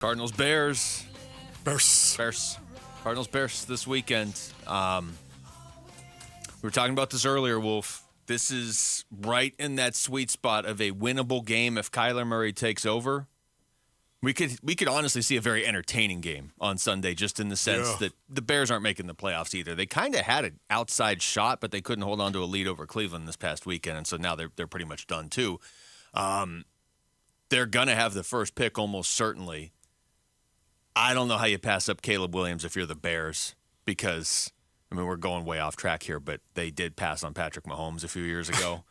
Cardinals, Bears. Bears. Cardinals, Bears this weekend. We were talking about this earlier, Wolf. This is right in that sweet spot of a winnable game if Kyler Murray takes over. We could honestly see a very entertaining game on Sunday, just in the sense that the Bears aren't making the playoffs either. They kind of had an outside shot, but they couldn't hold on to a lead over Cleveland this past weekend, and so now they're pretty much done too. They're gonna have the first pick almost certainly. I don't know how you pass up Caleb Williams if you're the Bears, because, I mean, we're going way off track here, but they did pass on Patrick Mahomes a few years ago.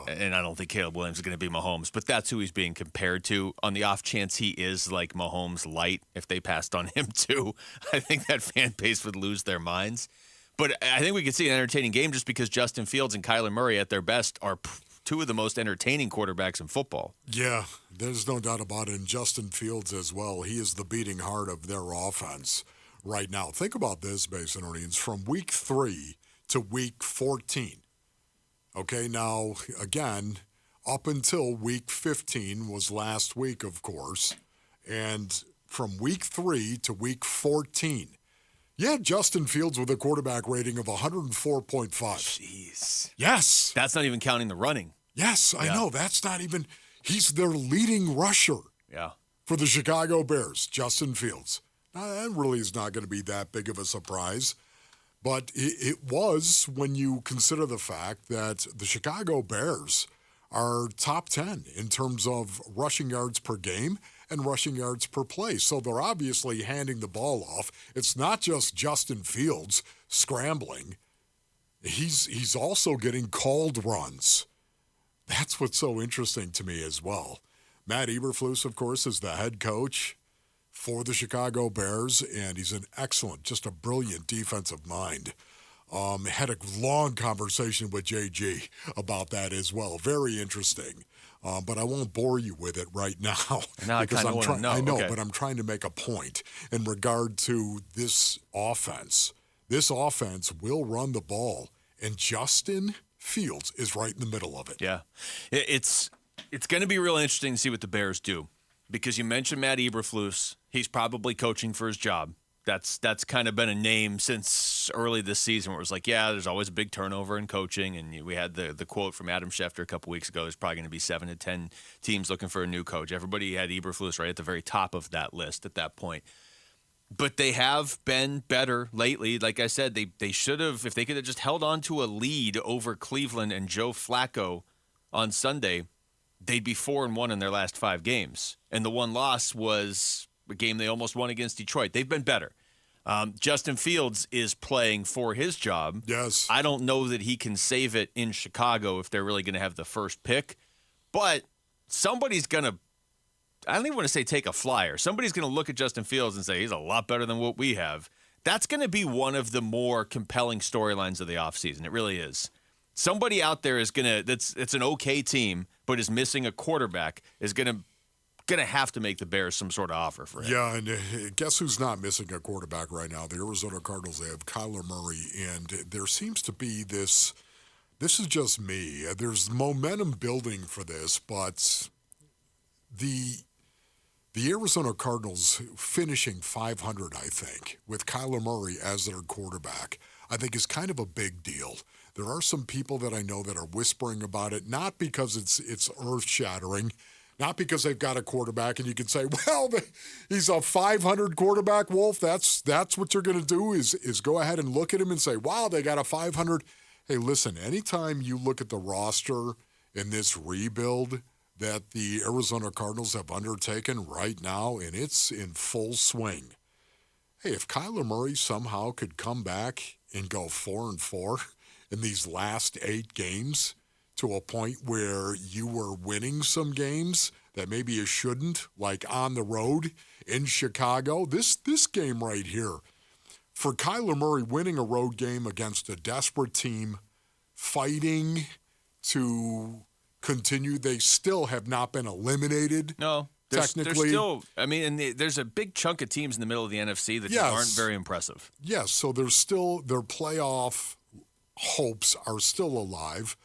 And I don't think Caleb Williams is going to be Mahomes, but that's who he's being compared to. On the off chance he is like Mahomes light, if they passed on him too, I think that fan base would lose their minds. But I think we could see an entertaining game just because Justin Fields and Kyler Murray at their best are two of the most entertaining quarterbacks in football. Yeah, there's no doubt about it. And Justin Fields as well. He is the beating heart of their offense right now. Think about this, Basin Orleans, from week 3 to week 14. Okay, now, again, up until week 15 was last week, of course. And from week 3 to week 14, you had Justin Fields with a quarterback rating of 104.5. Jeez. Yes. That's not even counting the running. Yes, I know. That's not even – he's their leading rusher for the Chicago Bears, Justin Fields. Now, that really is not going to be that big of a surprise. But it was when you consider the fact that the Chicago Bears are top 10 in terms of rushing yards per game and rushing yards per play. So they're obviously handing the ball off. It's not just Justin Fields scrambling. He's also getting called runs. That's what's so interesting to me as well. Matt Eberflus, of course, is the head coach for the Chicago Bears, and he's an excellent, just a brilliant defensive mind. Had a long conversation with JG about that as well. Very interesting. But I won't bore you with it right now. Now because I want to know. I know, okay. But I'm trying to make a point in regard to this offense. This offense will run the ball, and Justin Fields is right in the middle of it. Yeah. It's going to be real interesting to see what the Bears do, because you mentioned Matt Eberflus. He's probably coaching for his job. That's kind of been a name since early this season where it was like, yeah, there's always a big turnover in coaching. And we had the quote from Adam Schefter a couple weeks ago. There's probably going to be 7 to 10 teams looking for a new coach. Everybody had Eberflus right at the very top of that list at that point. But they have been better lately. Like I said, they should have, if they could have just held on to a lead over Cleveland and Joe Flacco on Sunday, they'd be 4-1 in their last 5 games. And the one loss was a game they almost won against Detroit. They've been better. Justin Fields is playing for his job. Yes. I don't know that he can save it in Chicago if they're really going to have the first pick. But somebody's going to, I don't even want to say take a flyer. Somebody's going to look at Justin Fields and say, he's a lot better than what we have. That's going to be one of the more compelling storylines of the offseason. It really is. Somebody out there is going to, it's an okay team, but is missing a quarterback, is going to have to make the Bears some sort of offer for him. Yeah, and guess who's not missing a quarterback right now? The Arizona Cardinals. They have Kyler Murray, and there seems to be this is just me. There's momentum building for this, but the Arizona Cardinals finishing 500, I think, with Kyler Murray as their quarterback, I think is kind of a big deal. There are some people that I know that are whispering about it, not because it's earth-shattering, not because they've got a quarterback and you can say, well, he's a 500 quarterback, Wolf. That's what you're going to do is go ahead and look at him and say, wow, they got a 500. Hey, listen, anytime you look at the roster in this rebuild that the Arizona Cardinals have undertaken right now, and it's in full swing. Hey, if Kyler Murray somehow could come back and go 4-4 in these last 8 games, to a point where you were winning some games that maybe you shouldn't, like on the road in Chicago. This game right here, for Kyler Murray winning a road game against a desperate team, fighting to continue, they still have not been eliminated. No. Technically. Still, I mean, and there's a big chunk of teams in the middle of the NFC that just aren't very impressive. Yes, so there's still, their playoff hopes are still alive.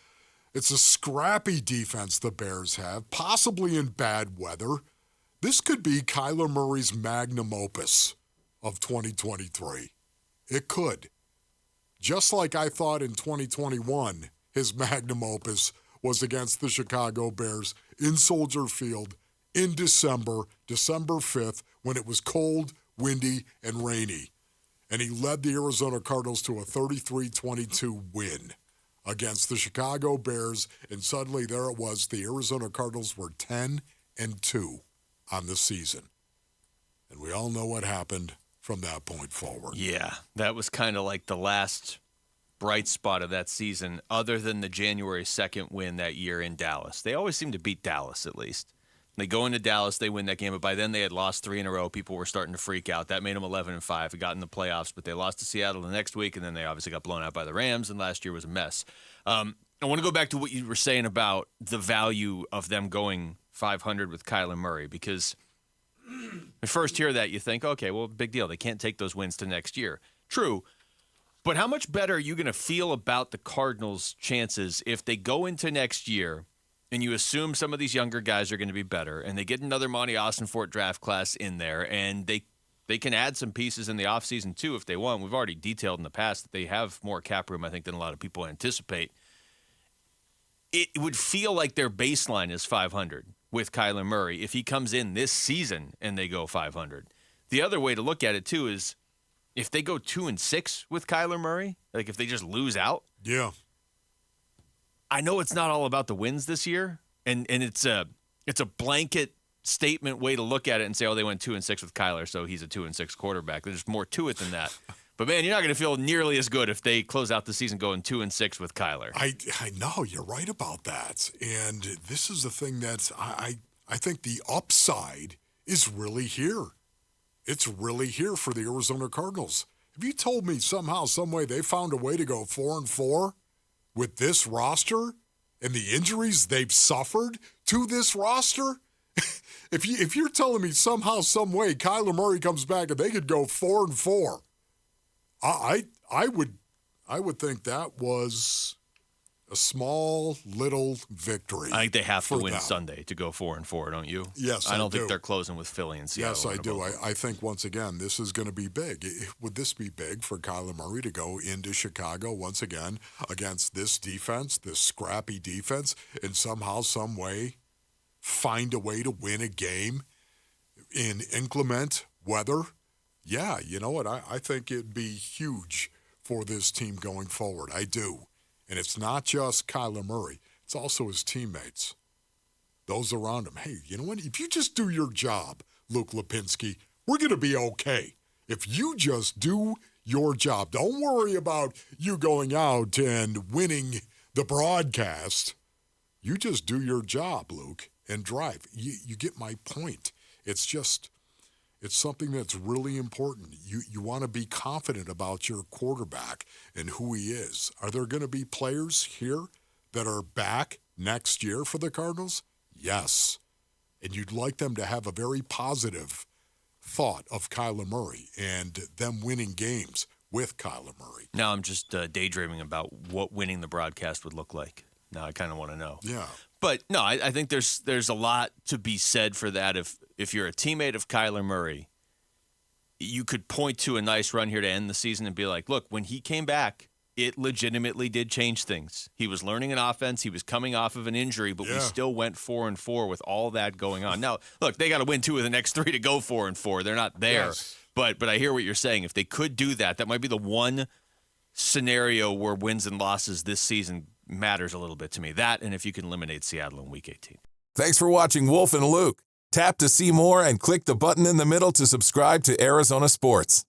It's a scrappy defense the Bears have, possibly in bad weather. This could be Kyler Murray's magnum opus of 2023. It could. Just like I thought in 2021, his magnum opus was against the Chicago Bears in Soldier Field in December 5th, when it was cold, windy, and rainy. And he led the Arizona Cardinals to a 33-22 win against the Chicago Bears. And suddenly there it was. The Arizona Cardinals were 10-2 on the season. And we all know what happened from that point forward. Yeah, that was kind of like the last bright spot of that season, other than the January 2nd win that year in Dallas. They always seem to beat Dallas, at least. They go into Dallas, they win that game, but by then they had lost 3 in a row. People were starting to freak out. That made them 11-5. They got in the playoffs, but they lost to Seattle the next week, and then they obviously got blown out by the Rams, and last year was a mess. I want to go back to what you were saying about the value of them going 500 with Kyler Murray, because at first hear that, you think, okay, well, big deal. They can't take those wins to next year. True. But how much better are you going to feel about the Cardinals' chances if they go into next year and you assume some of these younger guys are going to be better and they get another Monty Austin-Fort draft class in there and they can add some pieces in the offseason too if they want. We've already detailed in the past that they have more cap room, I think, than a lot of people anticipate. It would feel like their baseline is 500 with Kyler Murray if he comes in this season and they go 500. The other way to look at it too is if they go 2-6 with Kyler Murray, like if they just lose out. Yeah. I know it's not all about the wins this year, and it's a blanket statement way to look at it and say, oh, they went 2-6 with Kyler, so he's a 2-6 quarterback. There's more to it than that. But, man, you're not going to feel nearly as good if they close out the season going 2-6 with Kyler. I know. You're right about that. And this is the thing that I think the upside is really here. It's really here for the Arizona Cardinals. If you told me somehow, some way they found a way to go 4-4 with this roster and the injuries they've suffered to this roster, if you're telling me somehow, some way Kyler Murray comes back and they could go 4-4, I would think that was a small little victory. I think they have to win them Sunday to go 4-4, don't you? Yes, I don't think they're closing with Philly and Seattle. Yes, I do. I think, once again, this is going to be big. Would this be big for Kyler Murray to go into Chicago once again against this defense, this scrappy defense, and somehow, some way find a way to win a game in inclement weather? Yeah, you know what? I think it'd be huge for this team going forward. I do. And it's not just Kyler Murray. It's also his teammates, those around him. Hey, you know what? If you just do your job, Luke Lipinski, we're going to be okay. If you just do your job, don't worry about you going out and winning the broadcast. You just do your job, Luke, and drive. You get my point. It's something that's really important. You want to be confident about your quarterback and who he is. Are there going to be players here that are back next year for the Cardinals? Yes. And you'd like them to have a very positive thought of Kyler Murray and them winning games with Kyler Murray. Now I'm just daydreaming about what winning the broadcast would look like. Now I kind of want to know. Yeah. But no, I think there's a lot to be said for that. If you're a teammate of Kyler Murray, you could point to a nice run here to end the season and be like, look, when he came back, it legitimately did change things. He was learning an offense. He was coming off of an injury, but we still went 4-4 with all that going on. Now, look, they got to win 2 of the next 3 to go 4-4. They're not there. Yes. But I hear what you're saying. If they could do that, that might be the one scenario where wins and losses this season matters a little bit to me. That, and if you can eliminate Seattle in Week 18. Thanks for watching Wolf and Luke. Tap to see more and click the button in the middle to subscribe to Arizona Sports.